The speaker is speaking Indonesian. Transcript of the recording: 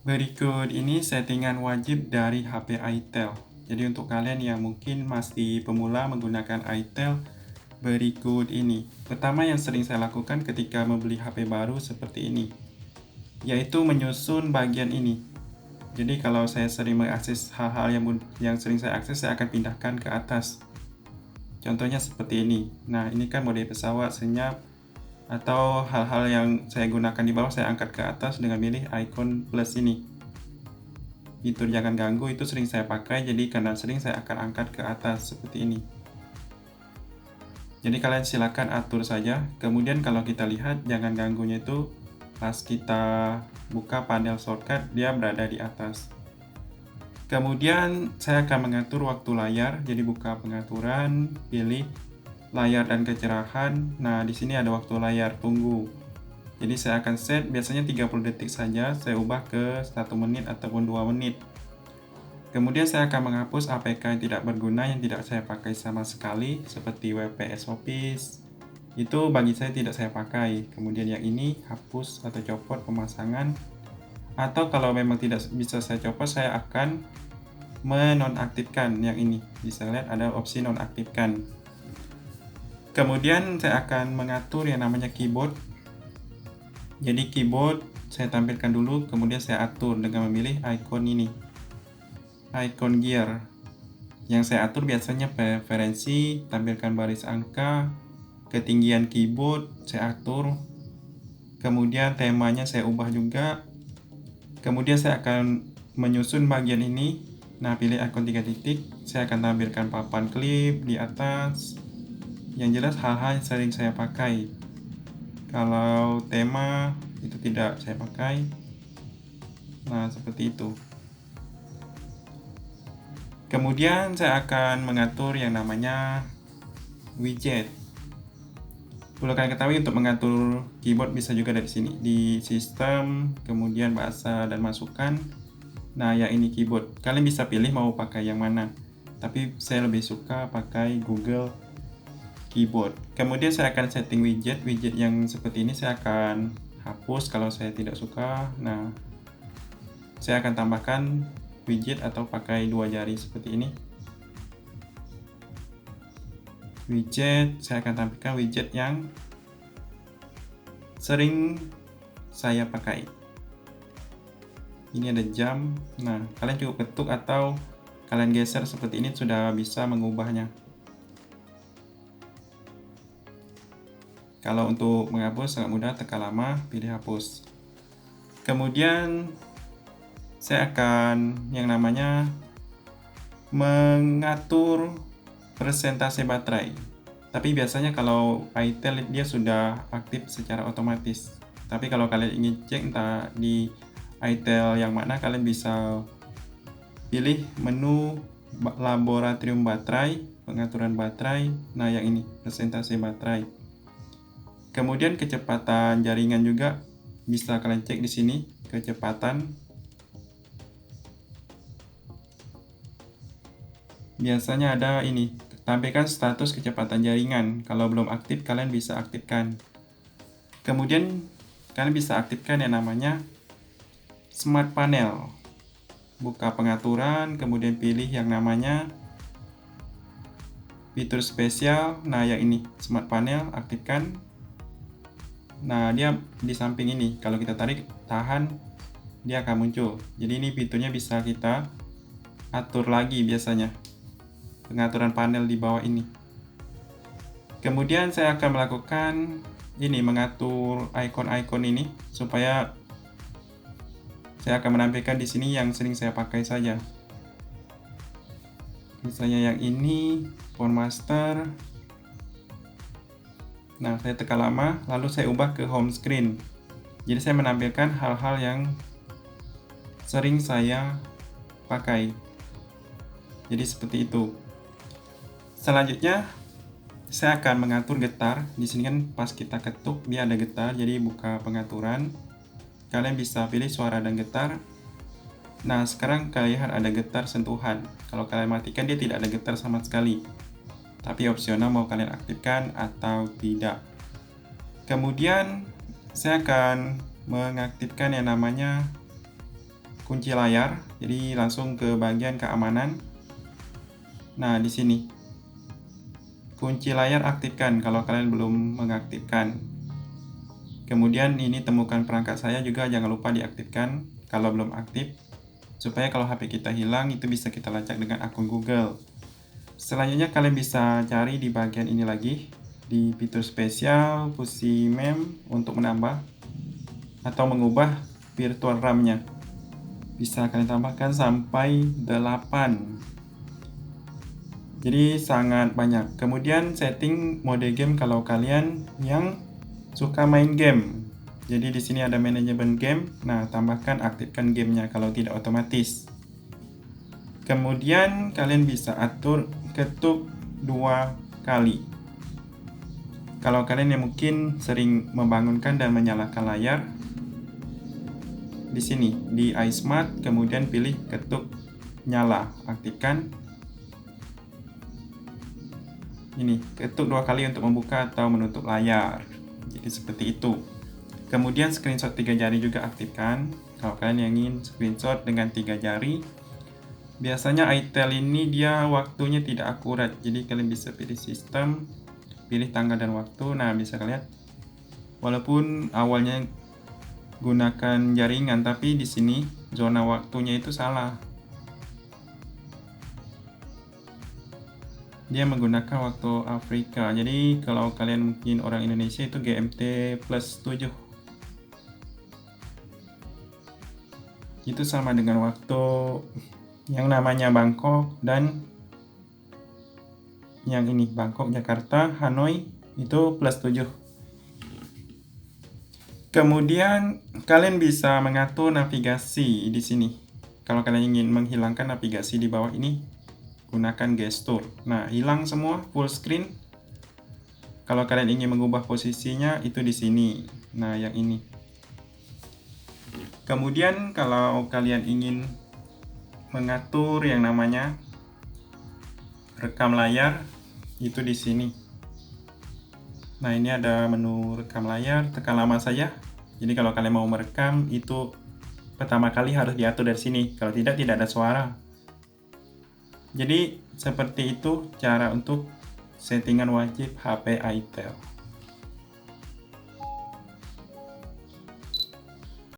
Berikut ini settingan wajib dari HP itel. Jadi untuk kalian yang mungkin masih pemula menggunakan itel, berikut ini. Pertama yang sering saya lakukan ketika membeli HP baru seperti ini, yaitu menyusun bagian ini. Jadi kalau saya sering mengakses hal-hal yang sering saya akses, saya akan pindahkan ke atas. Contohnya seperti ini. Nah, ini kan mode pesawat, senyap, atau hal-hal yang saya gunakan di bawah saya angkat ke atas dengan pilih icon plus ini. Fitur jangan ganggu itu sering saya pakai, jadi karena sering saya akan angkat ke atas seperti ini. Jadi kalian silakan atur saja. Kemudian kalau kita lihat jangan ganggunya itu pas kita buka panel shortcut dia berada di atas. Kemudian saya akan mengatur waktu layar. Jadi buka pengaturan, pilih layar dan kecerahan. Nah, di sini ada waktu layar tunggu. Jadi saya akan set biasanya 30 detik saja, saya ubah ke 1 menit ataupun 2 menit. Kemudian saya akan menghapus APK yang tidak berguna yang tidak saya pakai sama sekali seperti WPS Office. Itu bagi saya tidak saya pakai. Kemudian yang ini hapus atau copot pemasangan. Atau kalau memang tidak bisa saya copot, saya akan menonaktifkan yang ini. Bisa lihat ada opsi nonaktifkan. Kemudian saya akan mengatur yang namanya keyboard. Jadi keyboard saya tampilkan dulu, kemudian saya atur dengan memilih icon ini. Icon gear. Yang saya atur biasanya preferensi, tampilkan baris angka, ketinggian keyboard saya atur. Kemudian temanya saya ubah juga. Kemudian saya akan menyusun bagian ini. Nah, pilih icon 3 titik. Saya akan tampilkan papan klip di atas. Yang jelas hal-hal yang sering saya pakai. Kalau tema itu tidak saya pakai. Nah, seperti itu. Kemudian saya akan mengatur yang namanya widget. Perlu kalian ketahui untuk mengatur keyboard bisa juga dari sini, di sistem, kemudian bahasa dan masukan. Nah, yang ini keyboard. Kalian bisa pilih mau pakai yang mana. Tapi saya lebih suka pakai Google Keyboard. Kemudian saya akan setting widget. Widget yang seperti ini saya akan hapus kalau saya tidak suka. Nah, saya akan tambahkan widget atau pakai 2 jari seperti ini. Widget, saya akan tampilkan widget yang sering saya pakai. Ini ada jam. Nah, kalian cukup ketuk atau kalian geser seperti ini sudah bisa mengubahnya. Kalau untuk menghapus sangat mudah, tekan lama, pilih hapus. Kemudian saya akan yang namanya mengatur persentase baterai. Tapi biasanya kalau itel dia sudah aktif secara otomatis. Tapi kalau kalian ingin cek entah di itel yang mana, kalian bisa pilih menu laboratorium baterai, pengaturan baterai. Nah, yang ini persentase baterai. Kemudian kecepatan jaringan juga bisa kalian cek di sini, kecepatan. Biasanya ada ini, tampilkan status kecepatan jaringan. Kalau belum aktif, kalian bisa aktifkan. Kemudian kalian bisa aktifkan yang namanya Smart Panel. Buka pengaturan, kemudian pilih yang namanya fitur spesial. Nah, yang ini Smart Panel, aktifkan. Nah, dia di samping ini. Kalau kita tarik, tahan, dia akan muncul. Jadi ini fiturnya bisa kita atur lagi biasanya. Pengaturan panel di bawah ini. Kemudian saya akan melakukan ini, mengatur icon-icon ini supaya saya akan menampilkan di sini yang sering saya pakai saja. Misalnya yang ini, Phone Master. Nah, saya tekan lama, lalu saya ubah ke home screen. Jadi saya menampilkan hal-hal yang sering saya pakai. Jadi seperti itu. Selanjutnya, saya akan mengatur getar. Di sini kan pas kita ketuk dia ada getar, jadi buka pengaturan. Kalian bisa pilih suara dan getar. Nah, sekarang kalian lihat ada getar sentuhan. Kalau kalian matikan dia tidak ada getar sama sekali. Tapi opsional mau kalian aktifkan atau tidak. Kemudian saya akan mengaktifkan yang namanya kunci layar, jadi langsung ke bagian keamanan. Nah, di sini kunci layar aktifkan kalau kalian belum mengaktifkan. Kemudian ini temukan perangkat saya juga jangan lupa diaktifkan kalau belum aktif, supaya kalau HP kita hilang itu bisa kita lacak dengan akun Google. Selanjutnya kalian bisa cari di bagian ini lagi, di fitur spesial, fungsi mem untuk menambah atau mengubah virtual RAM-nya. Bisa kalian tambahkan sampai 8. Jadi sangat banyak. Kemudian setting mode game kalau kalian yang suka main game. Jadi di sini ada manajemen game. Nah, tambahkan aktifkan gamenya kalau tidak otomatis. Kemudian kalian bisa atur ketuk 2 kali. Kalau kalian yang mungkin sering membangunkan dan menyalakan layar, di sini di iSmart, kemudian pilih ketuk nyala, aktifkan. Ini ketuk 2 kali untuk membuka atau menutup layar. Jadi seperti itu. Kemudian screenshot 3 jari juga aktifkan. Kalau kalian yang ingin screenshot dengan 3 jari, biasanya iTel ini dia waktunya tidak akurat. Jadi kalian bisa pilih sistem, pilih tanggal dan waktu. Nah, bisa kalian lihat walaupun awalnya gunakan jaringan, tapi di sini zona waktunya itu salah. Dia menggunakan waktu Afrika. Jadi kalau kalian mungkin orang Indonesia itu GMT plus 7. Itu sama dengan waktu yang namanya Bangkok dan yang ini Bangkok, Jakarta, Hanoi itu plus 7. Kemudian kalian bisa mengatur navigasi di sini. Kalau kalian ingin menghilangkan navigasi di bawah ini, gunakan gestur. Nah, hilang semua full screen. Kalau kalian ingin mengubah posisinya itu di sini. Nah, yang ini. Kemudian kalau kalian ingin mengatur yang namanya rekam layar itu di sini. Nah, ini ada menu rekam layar, tekan lama saja. Jadi kalau kalian mau merekam itu pertama kali harus diatur dari sini. Kalau tidak ada suara. Jadi seperti itu cara untuk settingan wajib HP iTel.